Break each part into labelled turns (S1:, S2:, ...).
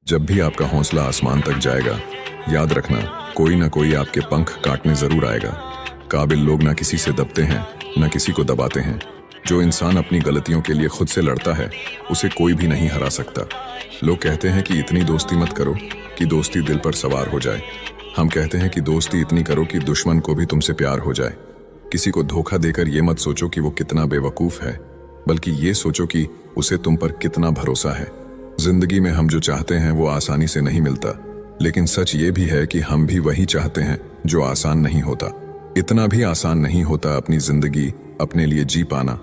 S1: जब भी आपका हौसला आसमान तक जाएगा, याद रखना कोई ना कोई आपके पंख काटने जरूर आएगा। काबिल लोग ना किसी से दबते हैं, ना किसी को दबाते हैं। जो इंसान अपनी गलतियों के लिए खुद से लड़ता है, उसे कोई भी नहीं हरा सकता। लोग कहते हैं कि इतनी दोस्ती मत करो कि दोस्ती दिल पर सवार हो जाए। हम कहते हैं कि दोस्ती इतनी करो कि दुश्मन को भी तुमसे प्यार हो जाए। किसी को धोखा देकर ये मत सोचो कि वो कितना बेवकूफ है, बल्कि ये सोचो कि उसे तुम पर कितना भरोसा है। जिंदगी में हम जो चाहते हैं वो आसानी से नहीं मिलता, लेकिन सच ये भी है कि हम भी वही चाहते हैं जो आसान नहीं होता। इतना भी आसान नहीं होता अपनी जिंदगी अपने लिए जी पाना।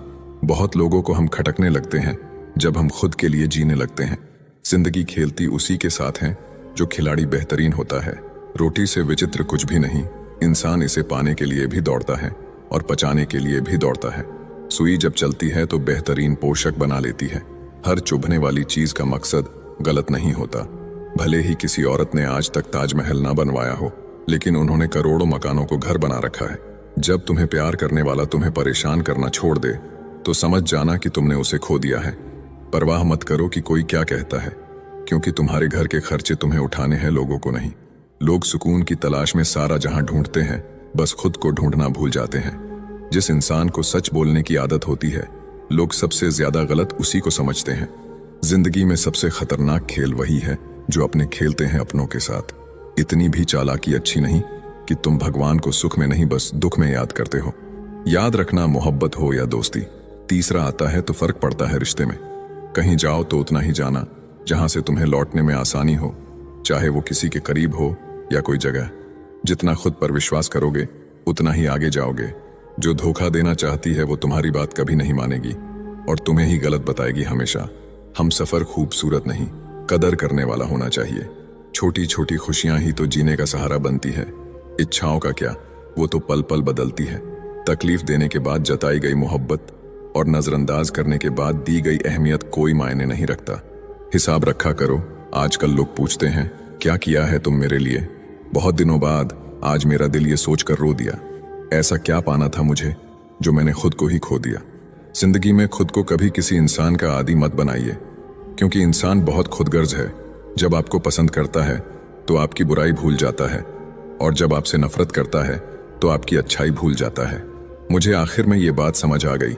S1: बहुत लोगों को हम खटकने लगते हैं जब हम खुद के लिए जीने लगते हैं। जिंदगी खेलती उसी के साथ है जो खिलाड़ी बेहतरीन होता है। रोटी से विचित्र कुछ भी नहीं, इंसान इसे पाने के लिए भी दौड़ता है और पचाने के लिए भी दौड़ता है। सुई जब चलती है तो बेहतरीन पोषक बना लेती है। हर चुभने वाली चीज का मकसद गलत नहीं होता। भले ही किसी औरत ने आज तक ताजमहल ना बनवाया हो, लेकिन उन्होंने करोड़ों मकानों को घर बना रखा है। जब तुम्हें प्यार करने वाला तुम्हें परेशान करना छोड़ दे, तो समझ जाना कि तुमने उसे खो दिया है। परवाह मत करो कि कोई क्या कहता है, क्योंकि तुम्हारे घर के खर्चे तुम्हें उठाने हैं, लोगों को नहीं। लोग सुकून की तलाश में सारा जहां ढूंढते हैं, बस खुद को ढूंढना भूल जाते हैं। जिस इंसान को सच बोलने की आदत होती है, लोग सबसे ज्यादा गलत उसी को समझते हैं। जिंदगी में सबसे खतरनाक खेल वही है जो अपने खेलते हैं अपनों के साथ। इतनी भी चालाकी अच्छी नहीं कि तुम भगवान को सुख में नहीं बस दुख में याद करते हो। याद रखना, मोहब्बत हो या दोस्ती, तीसरा आता है तो फर्क पड़ता है रिश्ते में। कहीं जाओ तो उतना ही जाना जहां से तुम्हें लौटने में आसानी हो, चाहे वो किसी के करीब हो या कोई जगह। जितना खुद पर विश्वास करोगे उतना ही आगे जाओगे। जो धोखा देना चाहती है वो तुम्हारी बात कभी नहीं मानेगी और तुम्हें ही गलत बताएगी हमेशा। हम सफर खूबसूरत नहीं, कदर करने वाला होना चाहिए। छोटी छोटी खुशियां ही तो जीने का सहारा बनती है। इच्छाओं का क्या, वो तो पल पल बदलती है। तकलीफ देने के बाद जताई गई मोहब्बत और नजरअंदाज करने के बाद दी गई अहमियत कोई मायने नहीं रखता। हिसाब रखा करो। आजकल लोग पूछते हैं, क्या किया है तुम मेरे लिए? बहुत दिनों बाद आज मेरा दिल ये सोचकर रो दिया, ऐसा क्या पाना था मुझे जो मैंने खुद को ही खो दिया। जिंदगी में खुद को कभी किसी इंसान का आदी मत बनाइए, क्योंकि इंसान बहुत खुदगर्ज है। जब आपको पसंद करता है तो आपकी बुराई भूल जाता है, और जब आपसे नफरत करता है तो आपकी अच्छाई भूल जाता है। मुझे आखिर में ये बात समझ आ गई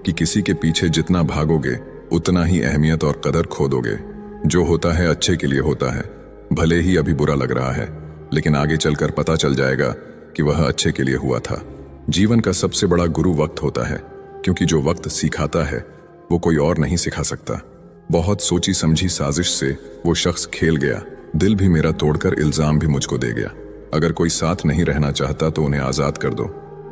S1: कि किसी के पीछे जितना भागोगे उतना ही अहमियत और कदर खो दोगे। जो होता है अच्छे के लिए होता है, भले ही अभी बुरा लग रहा है, लेकिन आगे चलकर पता चल जाएगा कि वह अच्छे के लिए हुआ था। जीवन का सबसे बड़ा गुरु वक्त होता है, क्योंकि जो वक्त सिखाता है वो कोई और नहीं सिखा सकता। बहुत सोची समझी साजिश से वो शख्स खेल गया। दिल भी मेरा तोड़कर इल्जाम भी मुझको दे गया। अगर कोई साथ नहीं रहना चाहता तो उन्हें आजाद कर दो।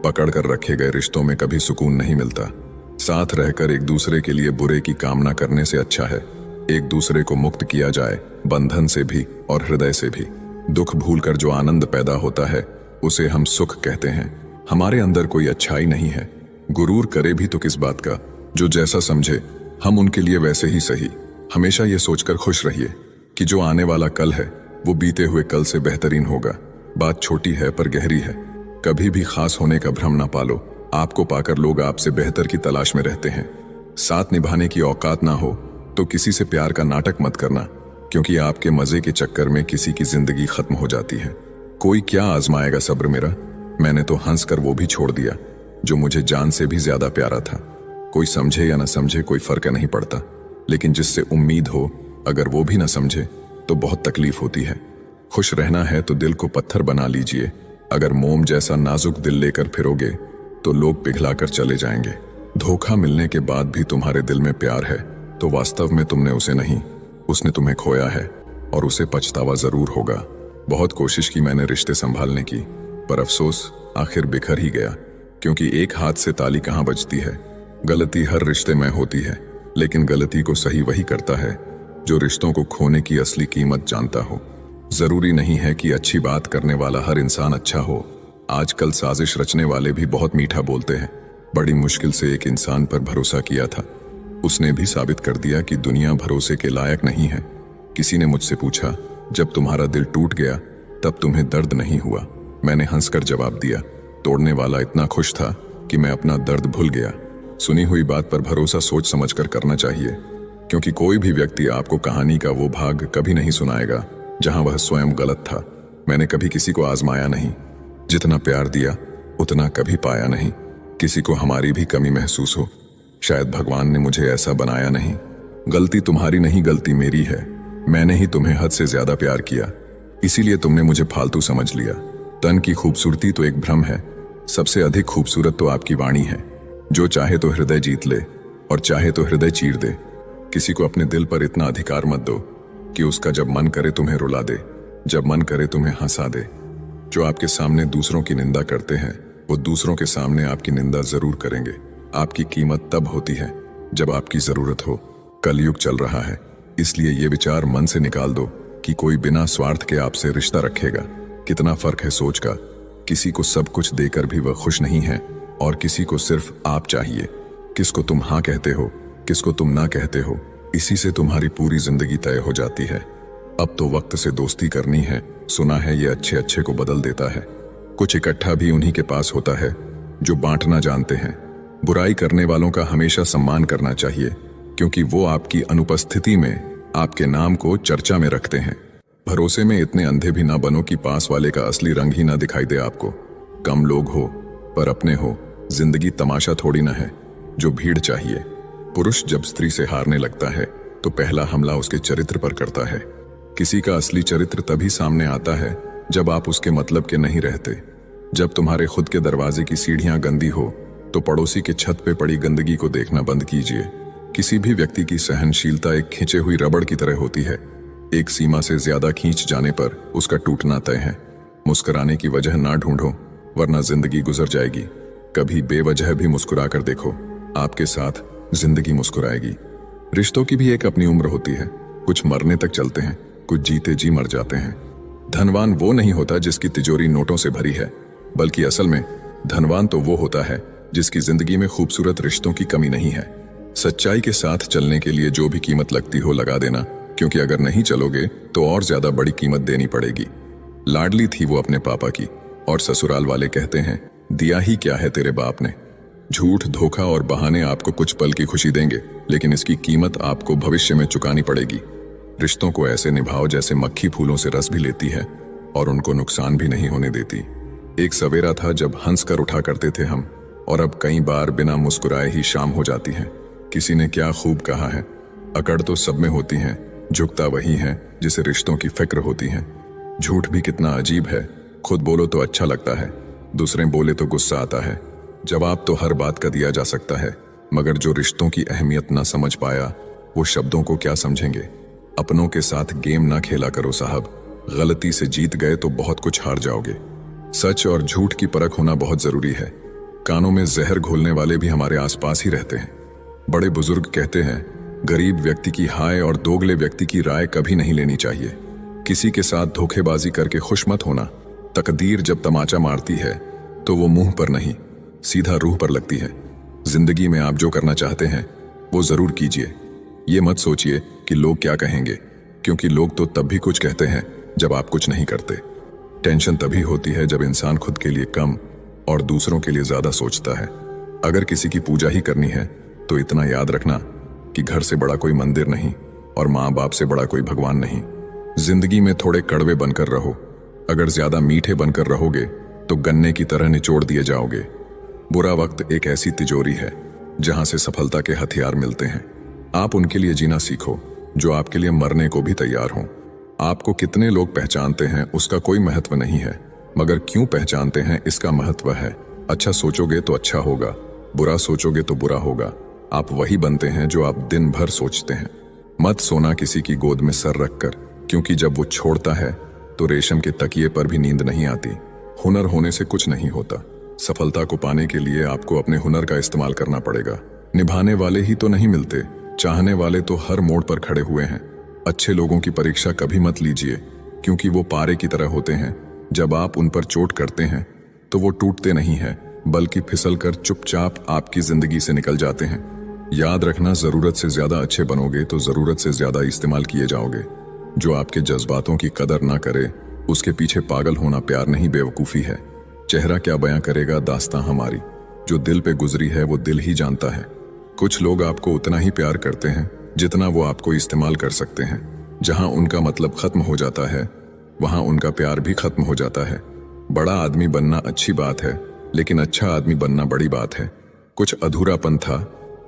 S1: पकड़ कर रखे गए रिश्तों में कभी सुकून नहीं मिलता। साथ रहकर एक दूसरे के लिए बुरे की कामना करने से अच्छा है एक दूसरे को मुक्त किया जाए, बंधन से भी और हृदय से भी। दुख भूलकर जो आनंद पैदा होता है उसे हम सुख कहते हैं। हमारे अंदर कोई अच्छाई नहीं है। गुरूर करे भी तो किस बात का, जो जैसा समझे हम उनके लिए वैसे ही सही। हमेशा ये सोचकर खुश रहिए कि जो आने वाला कल है वो बीते हुए कल से बेहतरीन होगा। बात छोटी है पर गहरी है। कभी भी खास होने का भ्रम ना पालो। आपको पाकर लोग आपसे बेहतर की तलाश में रहते हैं। साथ निभाने की औकात ना हो तो किसी से प्यार का नाटक मत करना, क्योंकि आपके मजे के चक्कर में किसी की जिंदगी खत्म हो जाती है। कोई क्या आजमाएगा सब्र मेरा? मैंने तो हंसकर वो भी छोड़ दिया जो मुझे जान से भी ज्यादा प्यारा था। कोई समझे या ना समझे कोई फर्क नहीं पड़ता, लेकिन जिससे उम्मीद हो अगर वो भी ना समझे तो बहुत तकलीफ होती है। खुश रहना है तो दिल को पत्थर बना लीजिए। अगर मोम जैसा नाजुक दिल लेकर फिरोगे तो लोग पिघलाकर चले जाएंगे। धोखा मिलने के बाद भी तुम्हारे दिल में प्यार है तो वास्तव में तुमने उसे नहीं, उसने तुम्हें खोया है और उसे पछतावा जरूर होगा। बहुत कोशिश की मैंने रिश्ते संभालने की, पर अफसोस आखिर बिखर ही गया, क्योंकि एक हाथ से ताली कहाँ बजती है। गलती हर रिश्ते में होती है, लेकिन गलती को सही वही करता है जो रिश्तों को खोने की असली कीमत जानता हो। जरूरी नहीं है कि अच्छी बात करने वाला हर इंसान अच्छा हो। आजकल साजिश रचने वाले भी बहुत मीठा बोलते हैं। बड़ी मुश्किल से एक इंसान पर भरोसा किया था, उसने भी साबित कर दिया कि दुनिया भरोसे के लायक नहीं है। किसी ने मुझसे पूछा, जब तुम्हारा दिल टूट गया तब तुम्हें दर्द नहीं हुआ? मैंने हंसकर जवाब दिया, तोड़ने वाला इतना खुश था कि मैं अपना दर्द भूल गया। सुनी हुई बात पर भरोसा सोच समझकर करना चाहिए। क्योंकि कोई भी व्यक्ति आपको कहानी का वो भाग कभी नहीं सुनाएगा जहां वह स्वयं गलत था। मैंने कभी किसी को आजमाया नहीं, जितना प्यार दिया उतना कभी पाया नहीं। किसी को हमारी भी कमी महसूस हो, शायद भगवान ने मुझे ऐसा बनाया नहीं। गलती तुम्हारी नहीं, गलती मेरी है। मैंने ही तुम्हें हद से ज्यादा प्यार किया, इसीलिए तुमने मुझे फालतू समझ लिया। तन की खूबसूरती तो एक भ्रम है, सबसे अधिक खूबसूरत तो आपकी वाणी है। जो चाहे तो हृदय जीत ले और चाहे तो हृदय चीर दे। किसी को अपने दिल पर इतना अधिकार मत दो कि उसका जब मन करे तुम्हें रुला दे, जब मन करे तुम्हें हंसा दे। जो आपके सामने दूसरों की निंदा करते हैं वो दूसरों के सामने आपकी निंदा जरूर करेंगे। आपकी कीमत तब होती है जब आपकी जरूरत हो। कलयुग चल रहा है, इसलिए ये विचार मन से निकाल दो कि कोई बिना स्वार्थ के आपसे रिश्ता रखेगा। कितना फर्क है सोच का। किसी को सब कुछ देकर भी वह खुश नहीं है और किसी को सिर्फ आप चाहिए। किसको तुम हाँ कहते हो, किसको तुम ना कहते हो, इसी से तुम्हारी पूरी जिंदगी तय हो जाती है। अब तो वक्त से दोस्ती करनी है। सुना है ये अच्छे अच्छे को बदल देता है। कुछ इकट्ठा भी उन्हीं के पास होता है जो बांटना जानते हैं। बुराई करने वालों का हमेशा सम्मान करना चाहिए, क्योंकि वो आपकी अनुपस्थिति में आपके नाम को चर्चा में रखते हैं। भरोसे में इतने अंधे भी ना बनो कि पास वाले का असली रंग ही ना दिखाई दे आपको। कम लोग हो पर अपने हो। जिंदगी तमाशा थोड़ी ना है जो भीड़ चाहिए। पुरुष जब स्त्री से हारने लगता है तो पहला हमला उसके चरित्र पर करता है। किसी का असली चरित्र तभी सामने आता है जब आप उसके मतलब के नहीं रहते। जब तुम्हारे खुद के दरवाजे की सीढ़ियां गंदी हो तो पड़ोसी के छत पे पड़ी गंदगी को देखना बंद कीजिए। किसी भी व्यक्ति की सहनशीलता एक खिंचे हुई रबड़ की तरह होती है। एक सीमा से ज्यादा खींच जाने पर उसका टूटना तय है। मुस्कुराने की वजह ना ढूंढो, वरना जिंदगी गुजर जाएगी। कभी बेवजह भी मुस्कुरा कर देखो, आपके साथ जिंदगी मुस्कुराएगी। रिश्तों की भी एक अपनी उम्र होती है। कुछ मरने तक चलते हैं, कुछ जीते जी मर जाते हैं। धनवान वो नहीं होता जिसकी तिजोरी नोटों से भरी है, बल्कि असल में धनवान तो वो होता है जिसकी जिंदगी में खूबसूरत रिश्तों की कमी नहीं है। सच्चाई के साथ चलने के लिए जो भी कीमत लगती हो लगा देना, क्योंकि अगर नहीं चलोगे तो और ज्यादा बड़ी कीमत देनी पड़ेगी। लाडली थी वो अपने पापा की, और ससुराल वाले कहते हैं दिया ही क्या है तेरे बाप ने। झूठ, धोखा और बहाने आपको कुछ पल की खुशी देंगे, लेकिन इसकी कीमत आपको भविष्य में चुकानी पड़ेगी। रिश्तों को ऐसे निभाओ जैसे मक्खी फूलों से रस भी लेती है और उनको नुकसान भी नहीं होने देती। एक सवेरा था जब हंस कर उठा करते थे हम, और अब कई बार बिना मुस्कुराए ही शाम हो जाती है। किसी ने क्या खूब कहा है, अकड़ तो सब में होती है, झुकता वही है जिसे रिश्तों की फिक्र होती है। झूठ भी कितना अजीब है, खुद बोलो तो अच्छा लगता है, दूसरे बोले तो गुस्सा आता है। जवाब तो हर बात का दिया जा सकता है, मगर जो रिश्तों की अहमियत ना समझ पाया वो शब्दों को क्या समझेंगे। अपनों के साथ गेम ना खेला करो साहब, गलती से जीत गए तो बहुत कुछ हार जाओगे। सच और झूठ की परख होना बहुत जरूरी है। कानों में जहर घोलने वाले भी हमारे आसपास ही रहते हैं। बड़े बुजुर्ग कहते हैं गरीब व्यक्ति की हाय और दोगले व्यक्ति की राय कभी नहीं लेनी चाहिए। किसी के साथ धोखेबाजी करके खुश मत होना। तकदीर जब तमाचा मारती है तो वो मुंह पर नहीं, सीधा रूह पर लगती है। जिंदगी में आप जो करना चाहते हैं वो जरूर कीजिए। ये मत सोचिए कि लोग क्या कहेंगे, क्योंकि लोग तो तब भी कुछ कहते हैं जब आप कुछ नहीं करते। टेंशन तभी होती है जब इंसान खुद के लिए कम और दूसरों के लिए ज्यादा सोचता है। अगर किसी की पूजा ही करनी है तो इतना याद रखना कि घर से बड़ा कोई मंदिर नहीं और माँ बाप से बड़ा कोई भगवान नहीं। जिंदगी में थोड़े कड़वे बनकर रहो। अगर ज्यादा मीठे बनकर रहोगे तो गन्ने की तरह निचोड़ दिए जाओगे। बुरा वक्त एक ऐसी तिजोरी है जहां से सफलता के हथियार मिलते हैं। आप उनके लिए जीना सीखो जो आपके लिए मरने को भी तैयार हों। आपको कितने लोग पहचानते हैं उसका कोई महत्व नहीं है, मगर क्यों पहचानते हैं इसका महत्व है। अच्छा सोचोगे तो अच्छा होगा, बुरा सोचोगे तो बुरा होगा। आप वही बनते हैं जो आप दिन भर सोचते हैं। मत सोना किसी की गोद में सर रखकर, क्योंकि जब वो छोड़ता है तो रेशम के तकिए पर भी नींद नहीं आती। हुनर होने से कुछ नहीं होता। सफलता को पाने के लिए आपको अपने हुनर का इस्तेमाल करना पड़ेगा। निभाने वाले ही तो नहीं मिलते, चाहने वाले तो हर मोड़ पर खड़े हुए हैं। अच्छे लोगों की परीक्षा कभी मत लीजिए, क्योंकि वो पारे की तरह होते हैं। जब आप उन पर चोट करते हैं तो वो टूटते नहीं हैं, बल्कि फिसलकर चुपचाप आपकी जिंदगी से निकल जाते हैं। याद रखना, जरूरत से ज्यादा अच्छे बनोगे तो जरूरत से ज्यादा इस्तेमाल किए जाओगे। जो आपके जज्बातों की कदर ना करे उसके पीछे पागल होना प्यार नहीं, बेवकूफी है। चेहरा क्या बयां करेगा दास्तां हमारी, जो दिल पे गुजरी है वो दिल ही जानता है। कुछ लोग आपको उतना ही प्यार करते हैं जितना वो आपको इस्तेमाल कर सकते हैं। जहां उनका मतलब खत्म हो जाता है वहां उनका प्यार भी खत्म हो जाता है। बड़ा आदमी बनना अच्छी बात है, लेकिन अच्छा आदमी बनना बड़ी बात है। कुछ अधूरापन था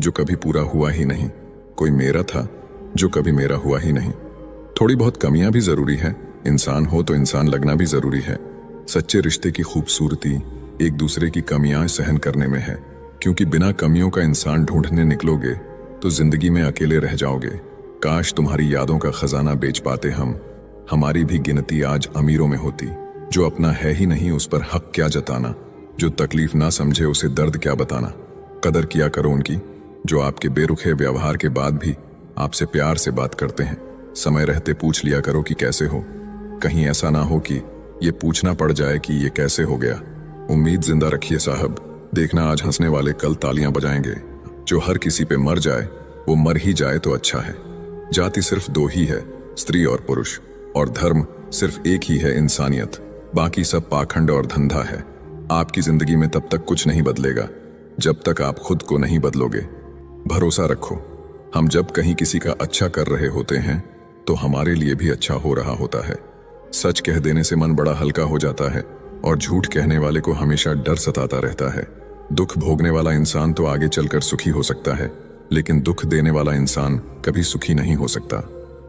S1: जो कभी पूरा हुआ ही नहीं। कोई मेरा था जो कभी मेरा हुआ ही नहीं। थोड़ी बहुत कमियां भी जरूरी है। इंसान हो तो इंसान लगना भी जरूरी है। सच्चे रिश्ते की खूबसूरती एक दूसरे की कमियां सहन करने में है, क्योंकि बिना कमियों का इंसान ढूंढने निकलोगे तो जिंदगी में अकेले रह जाओगे। काश तुम्हारी यादों का खजाना बेच पाते हम। हमारी भी गिनती आज अमीरों में होती। जो अपना है ही नहीं उस पर हक क्या जताना, जो तकलीफ ना समझे उसे दर्द क्या बताना। कदर किया करो उनकी जो आपके बेरुखे व्यवहार के बाद भी आपसे प्यार से बात करते हैं। समय रहते पूछ लिया करो कि कैसे हो। कहीं ऐसा ना हो कि ये पूछना पड़ जाए कि ये कैसे हो गया। उम्मीद जिंदा रखिए साहब, देखना आज हंसने वाले कल तालियां बजाएंगे। जो हर किसी पे मर जाए वो मर ही जाए तो अच्छा है। जाति सिर्फ दो ही है, स्त्री और पुरुष, और धर्म सिर्फ एक ही है, इंसानियत। बाकी सब पाखंड और धंधा है। आपकी जिंदगी में तब तक कुछ नहीं बदलेगा जब तक आप खुद को नहीं बदलोगे। भरोसा रखो, हम जब कहीं किसी का अच्छा कर रहे होते हैं तो हमारे लिए भी अच्छा हो रहा होता है। सच कह देने से मन बड़ा हल्का हो जाता है और झूठ कहने वाले को हमेशा डर सताता रहता है। दुख भोगने वाला इंसान तो आगे चलकर सुखी हो सकता है, लेकिन दुख देने वाला इंसान कभी सुखी नहीं हो सकता।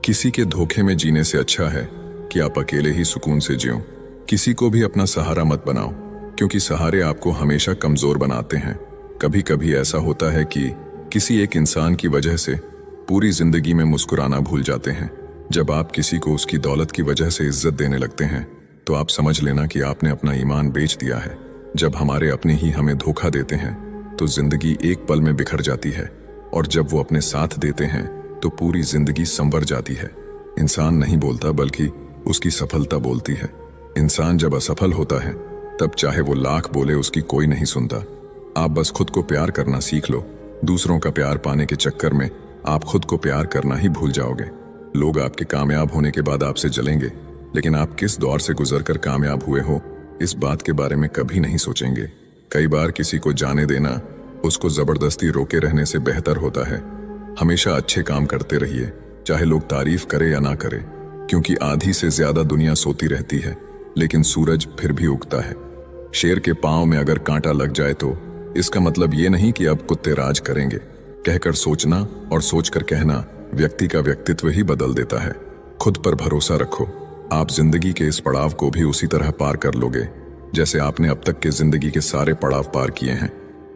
S1: किसी के धोखे में जीने से अच्छा है कि आप अकेले ही सुकून से जियो। किसी को भी अपना सहारा मत बनाओ, क्योंकि सहारे आपको हमेशा कमजोर बनाते हैं। कभी कभी ऐसा होता है कि किसी एक इंसान की वजह से पूरी जिंदगी में मुस्कुराना भूल जाते हैं। जब आप किसी को उसकी दौलत की वजह से इज्जत देने लगते हैं तो आप समझ लेना कि आपने अपना ईमान बेच दिया है। जब हमारे अपने ही हमें धोखा देते हैं तो जिंदगी एक पल में बिखर जाती है, और जब वो अपने साथ देते हैं तो पूरी जिंदगी संवर जाती है। इंसान नहीं बोलता बल्कि उसकी सफलता बोलती है। इंसान जब असफल होता है तब चाहे वो लाख बोले उसकी कोई नहीं सुनता। आप बस खुद को प्यार करना सीख लो। दूसरों का प्यार पाने के चक्कर में आप खुद को प्यार करना ही भूल जाओगे। लोग आपके कामयाब होने के बाद आपसे जलेंगे, लेकिन आप किस दौर से गुजरकर कामयाब हुए हो इस बात के बारे में कभी नहीं सोचेंगे। कई बार किसी को जाने देना उसको जबरदस्ती रोके रहने से बेहतर होता है। हमेशा अच्छे काम करते रहिए, चाहे लोग तारीफ करे या ना करे, क्योंकि आधी से ज्यादा दुनिया सोती रहती है लेकिन सूरज फिर भी उगता है। शेर के पांव में अगर कांटा लग जाए तो इसका मतलब ये नहीं कि अब कुत्ते राज करेंगे। कहकर सोचना और सोचकर कहना व्यक्ति का व्यक्तित्व ही बदल देता है। खुद पर भरोसा रखो, आप जिंदगी के इस पड़ाव को भी उसी तरह पार कर लोगे जैसे आपने अब तक के जिंदगी के सारे पड़ाव पार किए हैं।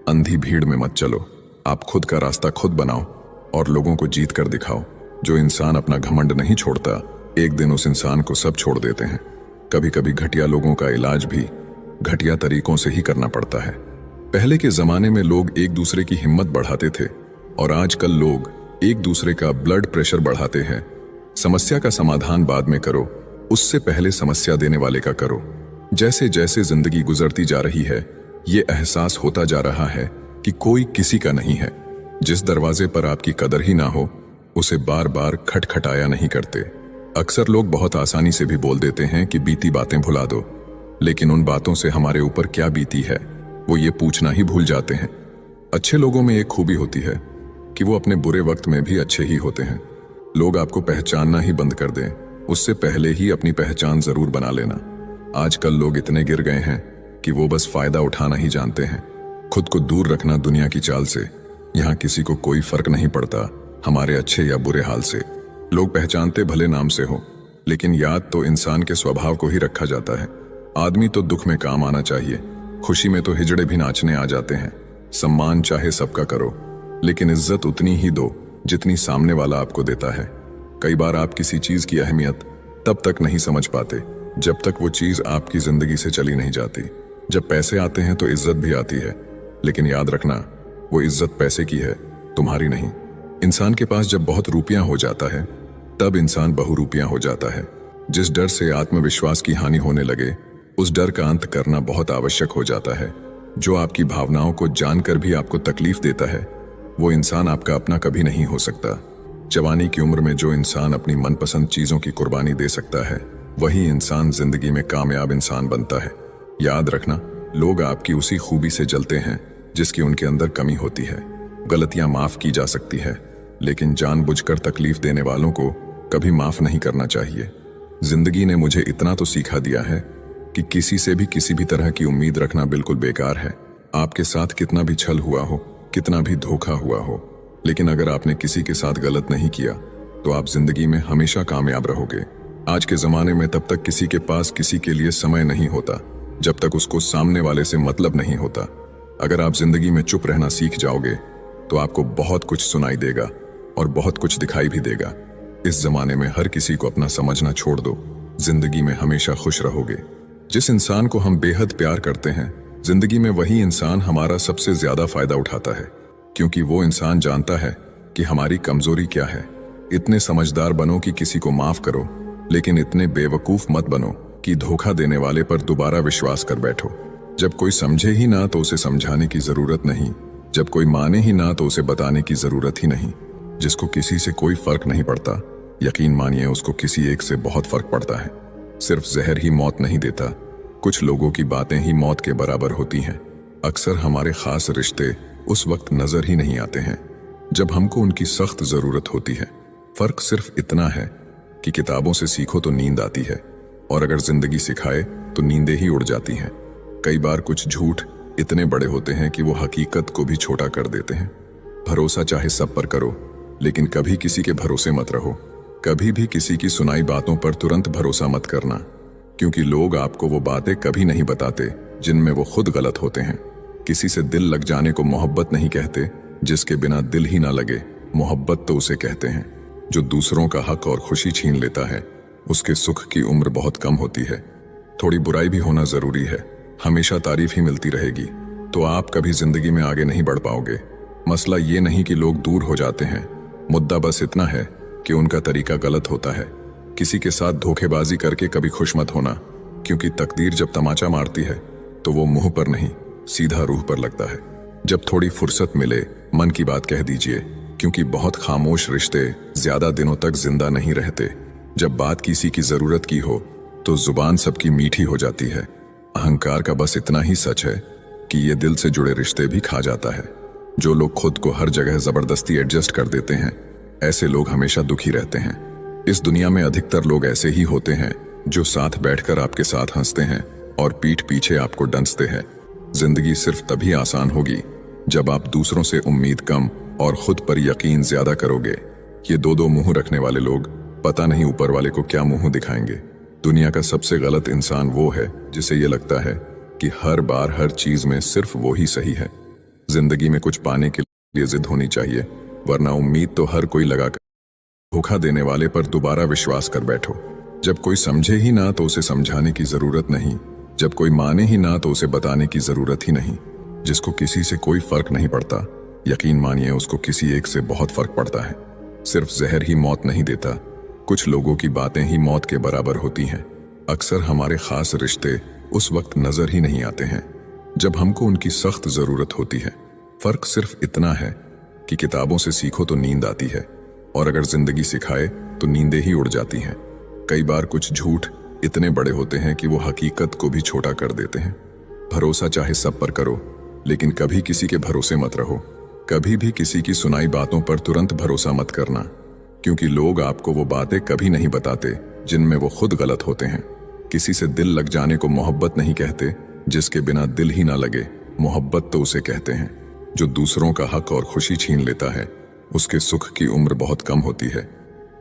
S1: अंधी भीड़ में मत चलो, आप खुद का रास्ता खुद बनाओ और लोगों को जीत कर दिखाओ। जो इंसान अपना घमंड नहीं छोड़ता एक दिन उस इंसान को सब छोड़ देते हैं। कभी कभी घटिया लोगों का इलाज भी घटिया तरीकों से ही करना पड़ता है। पहले के जमाने में लोग एक दूसरे की हिम्मत बढ़ाते थे और आजकल लोग एक दूसरे का ब्लड प्रेशर बढ़ाते हैं। समस्या का समाधान बाद में करो, उससे पहले समस्या देने वाले का करो। जैसे जैसे जिंदगी गुजरती जा रही है ये एहसास होता जा रहा है कि कोई किसी का नहीं है। जिस दरवाजे पर आपकी कदर ही ना हो उसे बार बार खटखटाया नहीं करते। अक्सर लोग बहुत आसानी से भी बोल देते हैं कि बीती बातें भुला दो, लेकिन उन बातों से हमारे ऊपर क्या बीती है वो ये पूछना ही भूल जाते हैं। अच्छे लोगों में एक खूबी होती है कि वो अपने बुरे वक्त में भी अच्छे ही होते हैं। लोग आपको पहचानना ही बंद कर दें उससे पहले ही अपनी पहचान जरूर बना लेना। आजकल लोग इतने गिर गए हैं कि वो बस फायदा उठाना ही जानते हैं। खुद को दूर रखना दुनिया की चाल से। यहाँ किसी को कोई फर्क नहीं पड़ता हमारे अच्छे या बुरे हाल से। लोग पहचानते भले नाम से हो, लेकिन याद तो इंसान के स्वभाव को ही रखा जाता है। आदमी तो दुख में काम आना चाहिए, खुशी में तो हिजड़े भी नाचने आ जाते हैं। सम्मान चाहे सबका करो, लेकिन इज्जत उतनी ही दो जितनी सामने वाला आपको देता है। कई बार आप किसी चीज की अहमियत तब तक नहीं समझ पाते जब तक वो चीज आपकी जिंदगी से चली नहीं जाती। जब पैसे आते हैं तो इज्जत भी आती है, लेकिन याद रखना वो इज्जत पैसे की है, तुम्हारी नहीं। इंसान के पास जब बहुत रुपया हो जाता है तब इंसान बहुरूपिया हो जाता है। जिस डर से आत्मविश्वास की हानि होने लगे उस डर का अंत करना बहुत आवश्यक हो जाता है। जो आपकी भावनाओं को जानकर भी आपको तकलीफ देता है वो इंसान आपका अपना कभी नहीं हो सकता। जवानी की उम्र में जो इंसान अपनी मनपसंद चीजों की कुर्बानी दे सकता है वही इंसान जिंदगी में कामयाब इंसान बनता है। याद रखना, लोग आपकी उसी खूबी से जलते हैं जिसकी उनके अंदर कमी होती है। गलतियां माफ की जा सकती है, लेकिन जानबूझकर तकलीफ देने वालों को कभी माफ नहीं करना चाहिए। जिंदगी ने मुझे इतना तो सिखा दिया है कि किसी से भी किसी भी तरह की उम्मीद रखना बिल्कुल बेकार है। आपके साथ कितना भी छल हुआ हो, कितना भी धोखा हुआ हो, लेकिन अगर आपने किसी के साथ गलत नहीं किया तो आप जिंदगी में हमेशा कामयाब रहोगे। आज के जमाने में तब तक किसी के पास किसी के लिए समय नहीं होता जब तक उसको सामने वाले से मतलब नहीं होता। अगर आप जिंदगी में चुप रहना सीख जाओगे तो आपको बहुत कुछ सुनाई देगा और बहुत कुछ दिखाई भी देगा। इस जमाने में हर किसी को अपना समझना छोड़ दो, जिंदगी में हमेशा खुश रहोगे। जिस इंसान को हम बेहद प्यार करते हैं, जिंदगी में वही इंसान हमारा सबसे ज्यादा फायदा उठाता है, क्योंकि वो इंसान जानता है कि हमारी कमजोरी क्या है। इतने समझदार बनो कि किसी को माफ करो, लेकिन इतने बेवकूफ मत बनो कि धोखा देने वाले पर दोबारा विश्वास कर बैठो। जब कोई समझे ही ना तो उसे समझाने की जरूरत नहीं, जब कोई माने ही ना तो उसे बताने की जरूरत ही नहीं। जिसको किसी से कोई फर्क नहीं पड़ता, यकीन मानिए उसको किसी एक से बहुत फर्क पड़ता है। सिर्फ जहर ही मौत नहीं देता, कुछ लोगों की बातें ही मौत के बराबर होती हैं। अक्सर हमारे खास रिश्ते उस वक्त नजर ही नहीं आते हैं जब हमको उनकी सख्त जरूरत होती है। फर्क सिर्फ इतना है कि किताबों से सीखो तो नींद आती है, और अगर जिंदगी सिखाए तो नींदें ही उड़ जाती हैं। कई बार कुछ झूठ इतने बड़े होते हैं कि वो हकीकत को भी छोटा कर देते हैं। भरोसा चाहे सब पर करो, लेकिन कभी किसी के भरोसे मत रहो। कभी भी किसी की सुनाई बातों पर तुरंत भरोसा मत करना, क्योंकि लोग आपको वो बातें कभी नहीं बताते जिनमें वो खुद गलत होते हैं। किसी से दिल लग जाने को मोहब्बत नहीं कहते, जिसके बिना दिल ही ना लगे मोहब्बत तो उसे कहते हैं। जो दूसरों का हक और खुशी छीन लेता है, उसके सुख की उम्र बहुत कम होती है। थोड़ी बुराई भी होना जरूरी है, हमेशा तारीफ ही मिलती रहेगी तो आप कभी जिंदगी में आगे नहीं बढ़ पाओगे। मसला ये नहीं कि लोग दूर हो जाते हैं, मुद्दा बस इतना है कि उनका तरीका गलत होता है। किसी के साथ धोखेबाजी करके कभी खुश मत होना, क्योंकि तकदीर जब तमाचा मारती है तो वो मुंह पर नहीं सीधा रूह पर लगता है। जब थोड़ी फुर्सत मिले मन की बात कह दीजिए, क्योंकि बहुत खामोश रिश्ते ज्यादा दिनों तक जिंदा नहीं रहते। जब बात किसी की जरूरत की हो तो जुबान सबकी मीठी हो जाती है। अहंकार का बस इतना ही सच है कि ये दिल से जुड़े रिश्ते भी खा जाता है। जो लोग खुद को हर जगह जबरदस्ती एडजस्ट कर देते हैं, ऐसे लोग हमेशा दुखी रहते हैं। इस दुनिया में अधिकतर लोग ऐसे ही होते हैं जो साथ बैठकर आपके साथ हंसते हैं और पीठ पीछे आपको डंसते हैं। जिंदगी सिर्फ तभी आसान होगी जब आप दूसरों से उम्मीद कम और खुद पर यकीन ज्यादा करोगे। ये दो मुंह रखने वाले लोग पता नहीं ऊपर वाले को क्या मुंह दिखाएंगे। दुनिया का सबसे गलत इंसान वो है जिसे ये लगता है कि हर बार हर चीज में सिर्फ वो ही सही है। जिंदगी में कुछ पाने के लिए जिद होनी चाहिए, वरना उम्मीद तो हर कोई लगाकर धोखा देने वाले पर दोबारा विश्वास कर बैठो। जब कोई समझे ही ना तो उसे समझाने की जरूरत नहीं, जब कोई माने ही ना तो उसे बताने की जरूरत ही नहीं। जिसको किसी से कोई फर्क नहीं पड़ता, यकीन मानिए उसको किसी एक से बहुत फर्क पड़ता है। सिर्फ जहर ही मौत नहीं देता, कुछ लोगों की बातें ही मौत के बराबर होती हैं। अक्सर हमारे खास रिश्ते उस वक्त नजर ही नहीं आते हैं जब हमको उनकी सख्त जरूरत होती है। फर्क सिर्फ इतना है कि किताबों से सीखो तो नींद आती है, और अगर जिंदगी सिखाए तो नींदें ही उड़ जाती हैं। कई बार कुछ झूठ इतने बड़े होते हैं कि वो हकीकत को भी छोटा कर देते हैं। भरोसा चाहे सब पर करो, लेकिन कभी किसी के भरोसे मत रहो। कभी भी किसी की सुनाई बातों पर तुरंत भरोसा मत करना, क्योंकि लोग आपको वो बातें कभी नहीं बताते जिनमें वो खुद गलत होते हैं। किसी से दिल लग जाने को मोहब्बत नहीं कहते, जिसके बिना दिल ही ना लगे मोहब्बत तो उसे कहते हैं। जो दूसरों का हक और खुशी छीन लेता है, उसके सुख की उम्र बहुत कम होती है।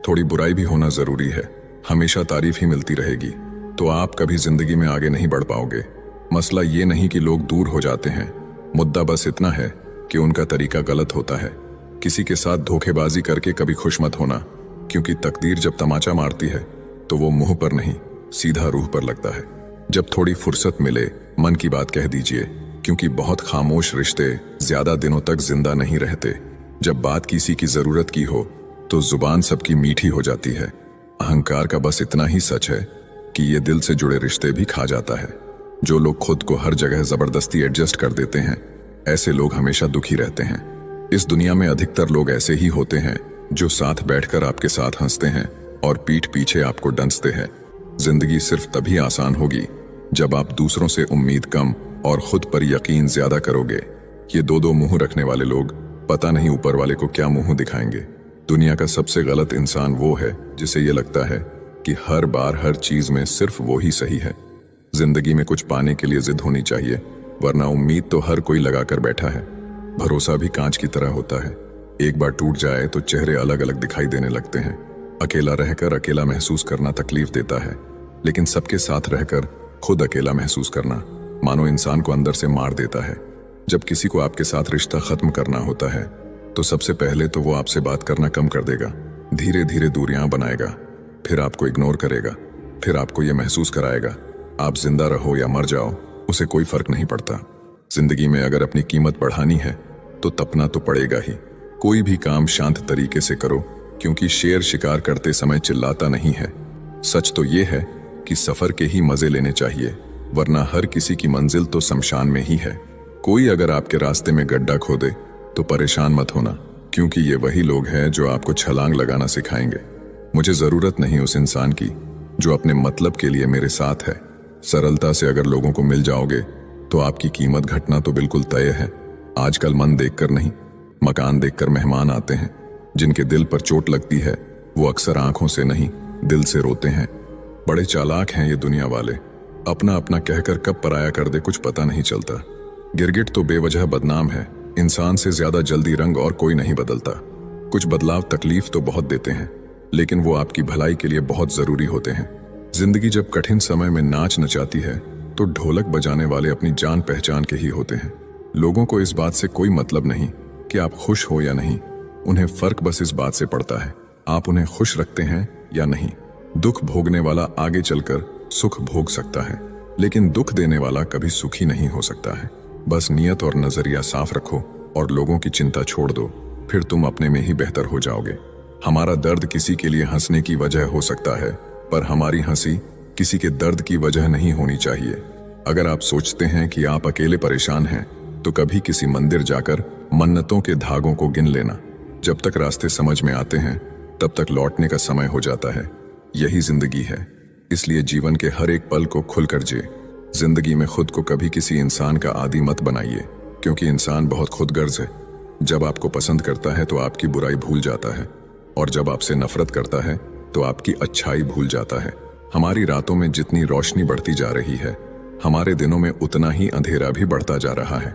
S1: थोड़ी बुराई भी होना जरूरी है, हमेशा तारीफ ही मिलती रहेगी तो आप कभी जिंदगी में आगे नहीं बढ़ पाओगे। मसला ये नहीं कि लोग दूर हो जाते हैं, मुद्दा बस इतना है कि उनका तरीका गलत होता है। किसी के साथ धोखेबाजी करके कभी खुश मत होना, क्योंकि तकदीर जब तमाचा मारती है तो वो मुंह पर नहीं सीधा रूह पर लगता है। जब थोड़ी फुर्सत मिले मन की बात कह दीजिए, क्योंकि बहुत खामोश रिश्ते ज्यादा दिनों तक जिंदा नहीं रहते। जब बात किसी की जरूरत की हो तो जुबान सबकी मीठी हो जाती है। अहंकार का बस इतना ही सच है कि ये दिल से जुड़े रिश्ते भी खा जाता है। जो लोग खुद को हर जगह जबरदस्ती एडजस्ट कर देते हैं, ऐसे लोग हमेशा दुखी रहते हैं। इस दुनिया में अधिकतर लोग ऐसे ही होते हैं जो साथ बैठकर आपके साथ हंसते हैं और पीठ पीछे आपको डंसते हैं। जिंदगी सिर्फ तभी आसान होगी जब आप दूसरों से उम्मीद कम और खुद पर यकीन ज्यादा करोगे। ये दो मुंह रखने वाले लोग पता नहीं ऊपर वाले को क्या मुंह दिखाएंगे। दुनिया का सबसे गलत इंसान वो है जिसे ये लगता है कि हर बार हर चीज में सिर्फ वो ही सही है। जिंदगी में कुछ पाने के लिए जिद होनी चाहिए, वरना उम्मीद तो हर कोई लगाकर बैठा है। भरोसा भी कांच की तरह होता है, एक बार टूट जाए तो चेहरे अलग अलग दिखाई देने लगते हैं। अकेला रहकर अकेला महसूस करना तकलीफ देता है, लेकिन सबके साथ रहकर खुद अकेला महसूस करना मानो इंसान को अंदर से मार देता है। जब किसी को आपके साथ रिश्ता खत्म करना होता है तो सबसे पहले तो वो आपसे बात करना कम कर देगा, धीरे धीरे दूरियां बनाएगा, फिर आपको इग्नोर करेगा, फिर आपको ये महसूस कराएगा आप जिंदा रहो या मर जाओ उसे कोई फर्क नहीं पड़ता। जिंदगी में अगर अपनी कीमत बढ़ानी है तो तपना तो पड़ेगा ही। कोई भी काम शांत तरीके से करो, क्योंकि शेर शिकार करते समय चिल्लाता नहीं है। सच तो ये है कि सफर के ही मजे लेने चाहिए, वरना हर किसी की मंजिल तो शमशान में ही है। कोई अगर आपके रास्ते में गड्ढा खोदे तो परेशान मत होना, क्योंकि ये वही लोग हैं जो आपको छलांग लगाना सिखाएंगे। मुझे जरूरत नहीं उस इंसान की जो अपने मतलब के लिए मेरे साथ है। सरलता से अगर लोगों को मिल जाओगे तो आपकी कीमत घटना तो बिल्कुल तय है। आजकल मन देखकर नहीं, मकान देखकर मेहमान आते हैं। जिनके दिल पर चोट लगती है वो अक्सर आंखों से नहीं दिल से रोते हैं। बड़े चालाक हैं ये दुनिया वाले, अपना अपना कहकर कब पराया कर दे कुछ पता नहीं चलता। गिरगिट तो बेवजह बदनाम है, इंसान से ज्यादा जल्दी रंग और कोई नहीं बदलता। कुछ बदलाव तकलीफ तो बहुत देते हैं, लेकिन वो आपकी भलाई के लिए बहुत जरूरी होते हैं। जिंदगी जब कठिन समय में नाच नचाती है तो ढोलक बजाने वाले अपनी जान पहचान के ही होते हैं। लोगों को इस बात से कोई मतलब नहीं कि आप खुश हो या नहीं, उन्हें फर्क बस इस बात से पड़ता है आप उन्हें खुश रखते हैं या नहीं। दुख भोगने वाला आगे चलकर सुख भोग सकता है, लेकिन दुख देने वाला कभी सुखी नहीं हो सकता है। बस नियत और नजरिया साफ रखो और लोगों की चिंता छोड़ दो, फिर तुम अपने में ही बेहतर हो जाओगे। हमारा दर्द किसी के लिए हंसने की वजह हो सकता है, पर हमारी हंसी किसी के दर्द की वजह नहीं होनी चाहिए। अगर आप सोचते हैं कि आप अकेले परेशान हैं तो कभी किसी मंदिर जाकर मन्नतों के धागों को गिन लेना। जब तक रास्ते समझ में आते हैं तब तक लौटने का समय हो जाता है। यही जिंदगी है, इसलिए जीवन के हर एक पल को खुलकर जिए। जिंदगी में खुद को कभी किसी इंसान का आदी मत बनाइए, क्योंकि इंसान बहुत खुदगर्ज है। जब आपको पसंद करता है तो आपकी बुराई भूल जाता है, और जब आपसे नफरत करता है तो आपकी अच्छाई भूल जाता है। हमारी रातों में जितनी रोशनी बढ़ती जा रही है, हमारे दिनों में उतना ही अंधेरा भी बढ़ता जा रहा है।